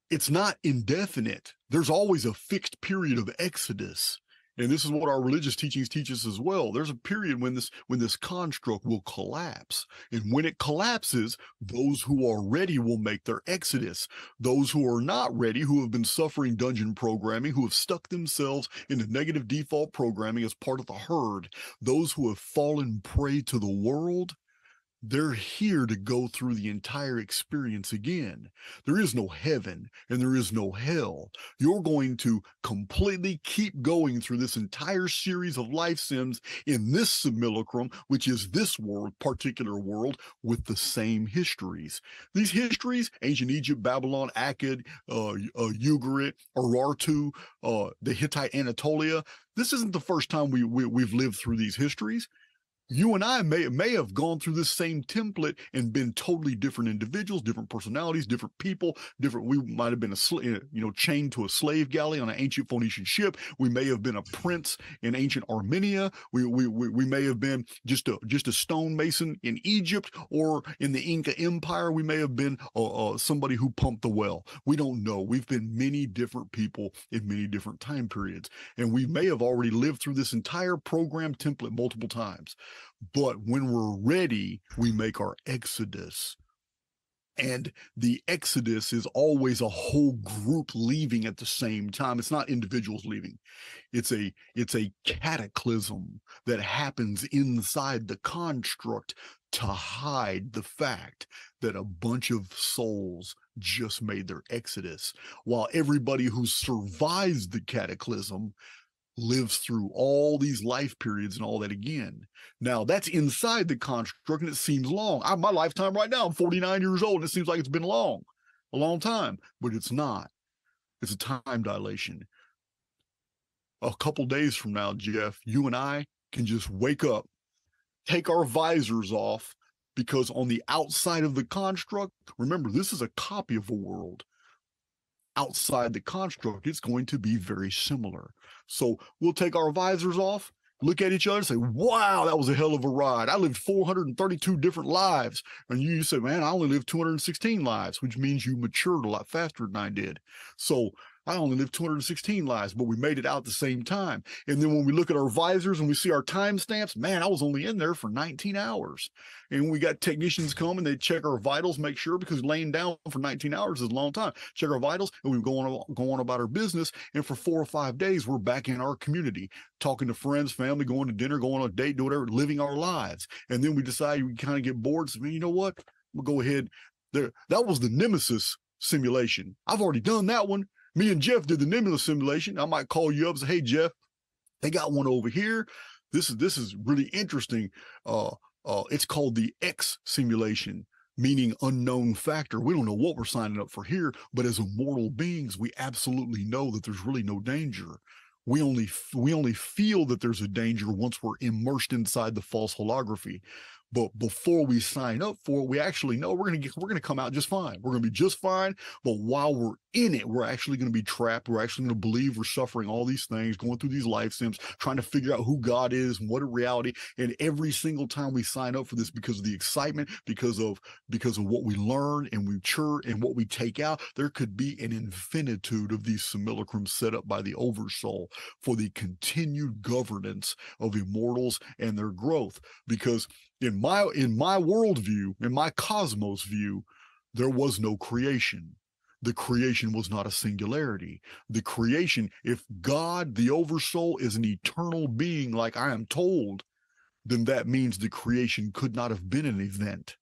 it's not indefinite. There's always a fixed period of exodus. And this is what our religious teachings teach us as well. There's a period when this construct will collapse. And when it collapses, those who are ready will make their exodus. Those who are not ready, who have been suffering dungeon programming, who have stuck themselves into negative default programming as part of the herd, those who have fallen prey to the world, they're here to go through the entire experience again. There is no heaven and there is no hell. You're going to completely keep going through this entire series of life sims in this simulacrum, which is this particular world, with the same histories. These histories, ancient Egypt, Babylon, Akkad, Ugarit, Urartu, the Hittite Anatolia, this isn't the first time we've lived through these histories. You and I may have gone through this same template and been totally different individuals, different personalities, different people, We might have been chained to a slave galley on an ancient Phoenician ship. We may have been a prince in ancient Armenia. We may have been just a stonemason in Egypt, or in the Inca Empire. We may have been somebody who pumped the well. We don't know. We've been many different people in many different time periods, and we may have already lived through this entire program template multiple times. But when we're ready, we make our exodus. And the exodus is always a whole group leaving at the same time. It's not individuals leaving. It's a cataclysm that happens inside the construct to hide the fact that a bunch of souls just made their exodus, while everybody who survives the cataclysm lives through all these life periods and all that again. Now, that's inside the construct, and it seems long. My lifetime right now, I'm 49 years old, and it seems like it's been a long time, but it's not. It's a time dilation. A couple days from now, Jeff, you and I can just wake up, take our visors off, because on the outside of the construct, remember, this is a copy of a world. Outside the construct, it's going to be very similar. So we'll take our visors off, look at each other and say, wow, that was a hell of a ride. I lived 432 different lives. And you say, man, I only lived 216 lives, which means you matured a lot faster than I did. So I only lived 216 lives, but we made it out at the same time. And then when we look at our visors and we see our timestamps, man, I was only in there for 19 hours. And when we got technicians come and they check our vitals, make sure, because laying down for 19 hours is a long time, check our vitals, and we go on about our business. And for 4 or 5 days, we're back in our community, talking to friends, family, going to dinner, going on a date, do whatever, living our lives. And then we decide we kind of get bored. So, man, you know what? We'll go ahead. There, that was the Nemesis simulation. I've already done that one. Me and Jeff did the Nemesis simulation. I might call you up and say, hey, Jeff, they got one over here. This is really interesting. It's called the X simulation, meaning unknown factor. We don't know what we're signing up for here, but as immortal beings, we absolutely know that there's really no danger. We only feel that there's a danger once we're immersed inside the false holography. But before we sign up for it, we actually know we're gonna come out just fine. We're gonna be just fine. But while we're in it, we're actually gonna be trapped. We're actually gonna believe we're suffering all these things, going through these life sims, trying to figure out who God is and what a reality. And every single time we sign up for this, because of the excitement, because of what we learn and we mature and what we take out, there could be an infinitude of these simulacrums set up by the Oversoul for the continued governance of immortals and their growth. Because in my worldview, in my cosmos view, there was no creation. The creation was not a singularity. The creation, if God, the Oversoul, is an eternal being like I am told, then that means the creation could not have been an event.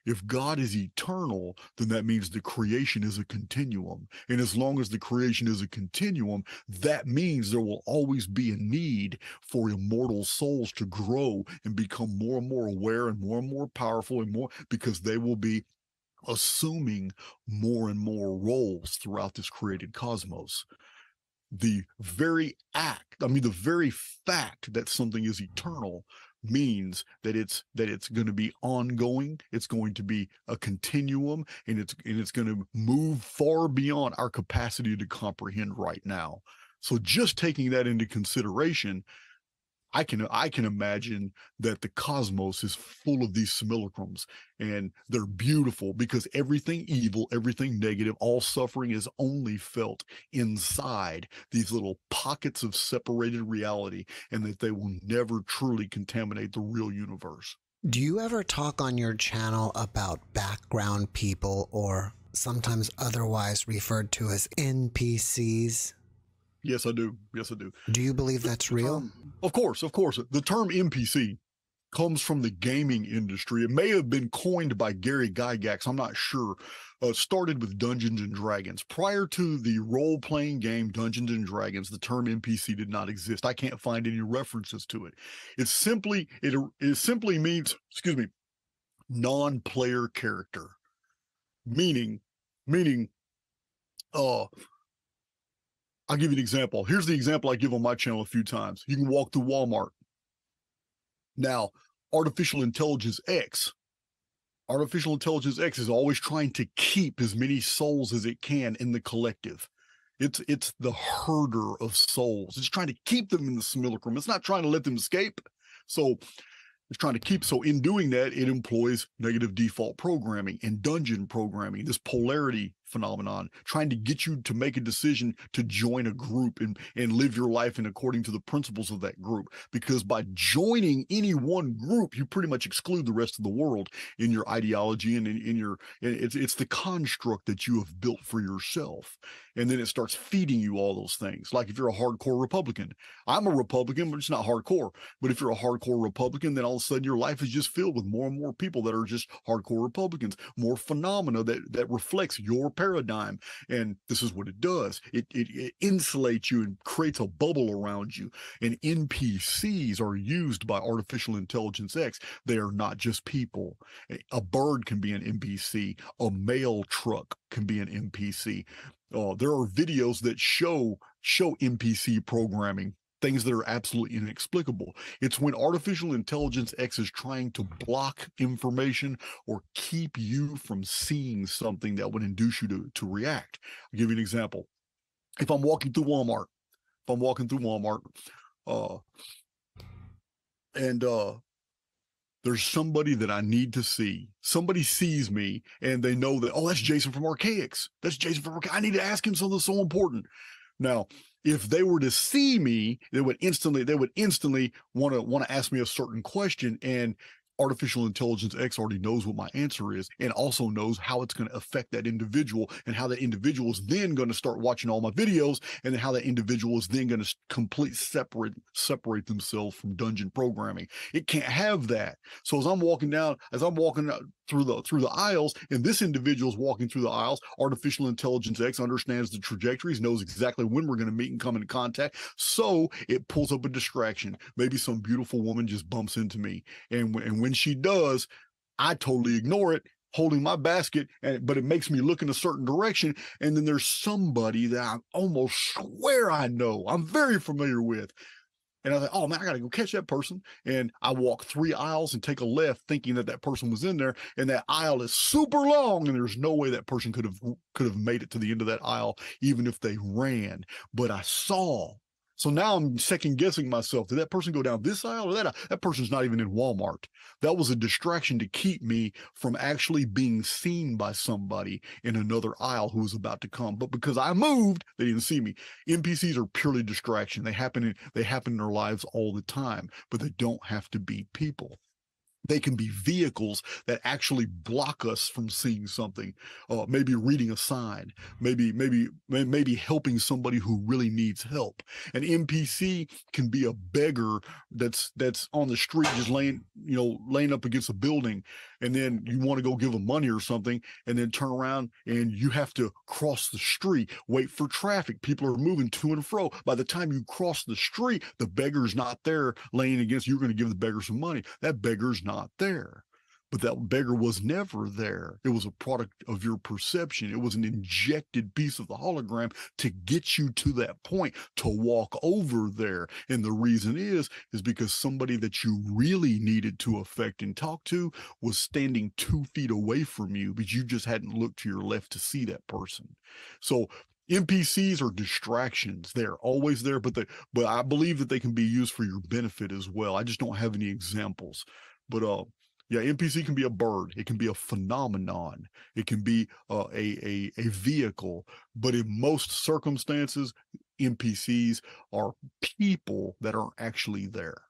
If God is eternal, then that means the creation is a continuum. And as long as the creation is a continuum, that means there will always be a need for immortal souls to grow and become more and more aware and more powerful and more, because they will be assuming more and more roles throughout this created cosmos. The very fact that something is eternal means that it's going to be ongoing. It's going to be a continuum, and it's going to move far beyond our capacity to comprehend right now. So just taking that into consideration, I can imagine that the cosmos is full of these simulacrums, and they're beautiful because everything evil, everything negative, all suffering is only felt inside these little pockets of separated reality, and that they will never truly contaminate the real universe. Do you ever talk on your channel about background people, or sometimes otherwise referred to as NPCs? Yes, I do. Yes, I do. Do you believe that's real? Of course. The term NPC comes from the gaming industry. It may have been coined by Gary Gygax. I'm not sure. Started with Dungeons and Dragons. Prior to the role-playing game Dungeons and Dragons, the term NPC did not exist. I can't find any references to it. It simply means, non-player character. Meaning, I'll give you an example. Here's the example I give on my channel a few times. You can walk through Walmart. Now, Artificial Intelligence X is always trying to keep as many souls as it can in the collective. It's the herder of souls. It's trying to keep them in the simulacrum. It's not trying to let them escape. So it's trying to keep. So in doing that, it employs negative default programming and dungeon programming, this polarity phenomenon, trying to get you to make a decision to join a group and live your life in according to the principles of that group. Because by joining any one group, you pretty much exclude the rest of the world in your ideology and in your, it's the construct that you have built for yourself. And then it starts feeding you all those things. Like if you're a hardcore Republican, I'm a Republican, but it's not hardcore. But if you're a hardcore Republican, then all of a sudden your life is just filled with more and more people that are just hardcore Republicans, more phenomena that reflects your paradigm. And this is what it does. It insulates you and creates a bubble around you. And NPCs are used by Artificial Intelligence X. They are not just people. A bird can be an NPC. A mail truck can be an NPC. There are videos that show NPC programming, things that are absolutely inexplicable. It's when Artificial Intelligence X is trying to block information or keep you from seeing something that would induce you to react. I'll give you an example. If I'm walking through Walmart, and there's somebody that I need to see. Somebody sees me and they know that, oh, that's Jason from Archaics. That's Jason from Archaics. I need to ask him something so important. Now, if they were to see me, they would instantly want to ask me a certain question, and artificial intelligence X already knows what my answer is and also knows how it's going to affect that individual, and how that individual is then going to start watching all my videos, and then how that individual is then going to separate themselves from dungeon programming. It can't have that. So as I'm walking through the aisles, and this individual's walking through the aisles, artificial intelligence X understands the trajectories, knows exactly when we're going to meet and come into contact. So it pulls up a distraction. Maybe some beautiful woman just bumps into me, and when she does, I totally ignore it, holding my basket, but it makes me look in a certain direction. And then there's somebody that I almost swear I know, I'm very familiar with. And I thought, oh man, I got to go catch that person. And I walk 3 aisles and take a left thinking that person was in there. And that aisle is super long. And there's no way that person could have made it to the end of that aisle, even if they ran. But I saw. So now I'm second guessing myself. Did that person go down this aisle or that aisle? That person's not even in Walmart. That was a distraction to keep me from actually being seen by somebody in another aisle who was about to come. But because I moved, they didn't see me. NPCs are purely distraction. They happen in their lives all the time, but they don't have to be people. They can be vehicles that actually block us from seeing something, maybe reading a sign, maybe helping somebody who really needs help. An NPC can be a beggar that's on the street just laying up against a building, and then you want to go give them money or something, and then turn around and you have to cross the street, wait for traffic. People are moving to and fro. By the time you cross the street, the beggar's not there laying against you. You're going to give the beggar some money. That beggar's not there. But that beggar was never there. It was a product of your perception. It was an injected piece of the hologram to get you to that point, to walk over there. And the reason is because somebody that you really needed to affect and talk to was standing 2 feet away from you, but you just hadn't looked to your left to see that person. So NPCs are distractions. They're always there, but I believe that they can be used for your benefit as well. I just don't have any examples. But yeah, NPC can be a bird. It can be a phenomenon. It can be a vehicle. But in most circumstances, NPCs are people that aren't actually there.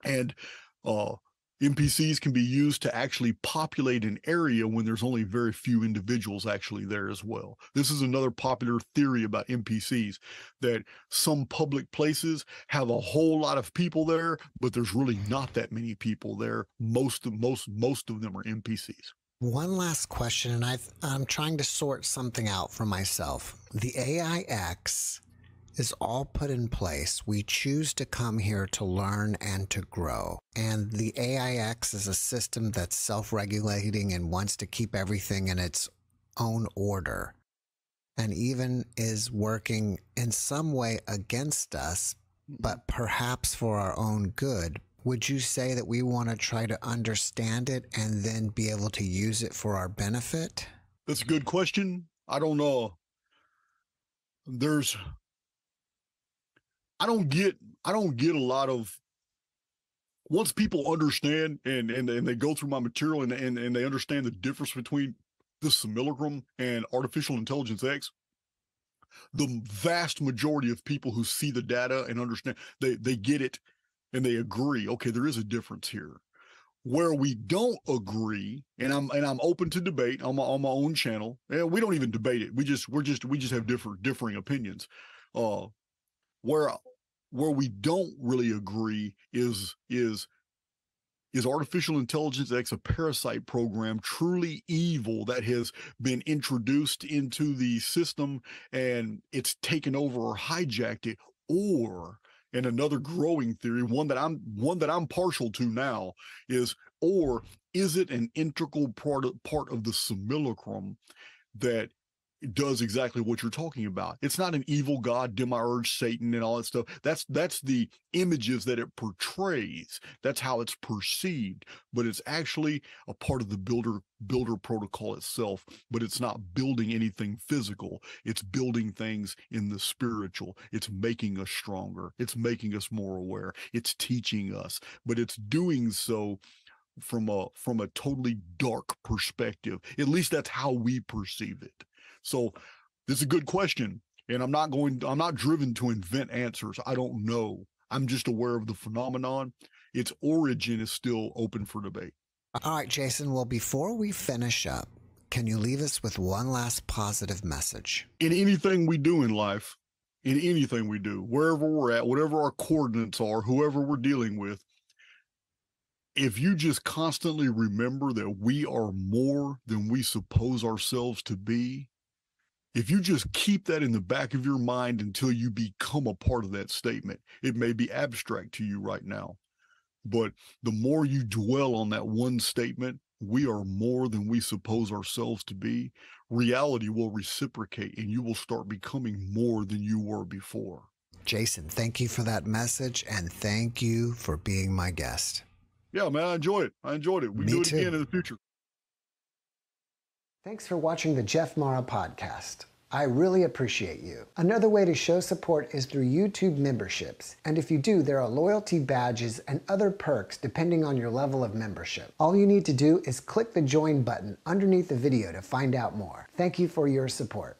And NPCs can be used to actually populate an area when there's only very few individuals actually there as well. This is another popular theory about NPCs, that some public places have a whole lot of people there, but there's really not that many people there. Most of them are NPCs. One last question, and I'm trying to sort something out for myself. The AIX is all put in place. We choose to come here to learn and to grow. And the AIX is a system that's self-regulating and wants to keep everything in its own order, and even is working in some way against us, but perhaps for our own good. Would you say that we want to try to understand it and then be able to use it for our benefit? That's a good question. I don't know. I don't get a lot of, once people understand and they go through my material and they understand the difference between the Simulacrum and artificial intelligence X, the vast majority of people who see the data and understand, they get it and they agree, okay, there is a difference here. Where we don't agree, and I'm open to debate on my own channel, and we don't even debate it. We just have differing opinions. Where we don't really agree is artificial intelligence X a parasite program, truly evil, that has been introduced into the system and it's taken over or hijacked it? Or, and another growing theory, one that I'm partial to now, is, or is it an integral part of the Simulacrum that does exactly what you're talking about. It's not an evil God, demiurge, Satan, and all that stuff. That's the images that it portrays. That's how it's perceived. But it's actually a part of the builder protocol itself. But it's not building anything physical. It's building things in the spiritual. It's making us stronger. It's making us more aware. It's teaching us. But it's doing so from a totally dark perspective. At least that's how we perceive it. So this is a good question, and I'm not driven to invent answers. I don't know. I'm just aware of the phenomenon. Its origin is still open for debate. All right, Jason, well, before we finish up, can you leave us with one last positive message? In anything we do in life, in anything we do, wherever we're at, whatever our coordinates are, whoever we're dealing with, if you just constantly remember that we are more than we suppose ourselves to be, if you just keep that in the back of your mind until you become a part of that statement, it may be abstract to you right now, but the more you dwell on that one statement, we are more than we suppose ourselves to be, reality will reciprocate and you will start becoming more than you were before. Jason, thank you for that message, and thank you for being my guest. Yeah, man, I enjoyed it. We can do it again in the future. Thanks for watching the Jeff Mara podcast. I really appreciate you. Another way to show support is through YouTube memberships. And if you do, there are loyalty badges and other perks depending on your level of membership. All you need to do is click the join button underneath the video to find out more. Thank you for your support.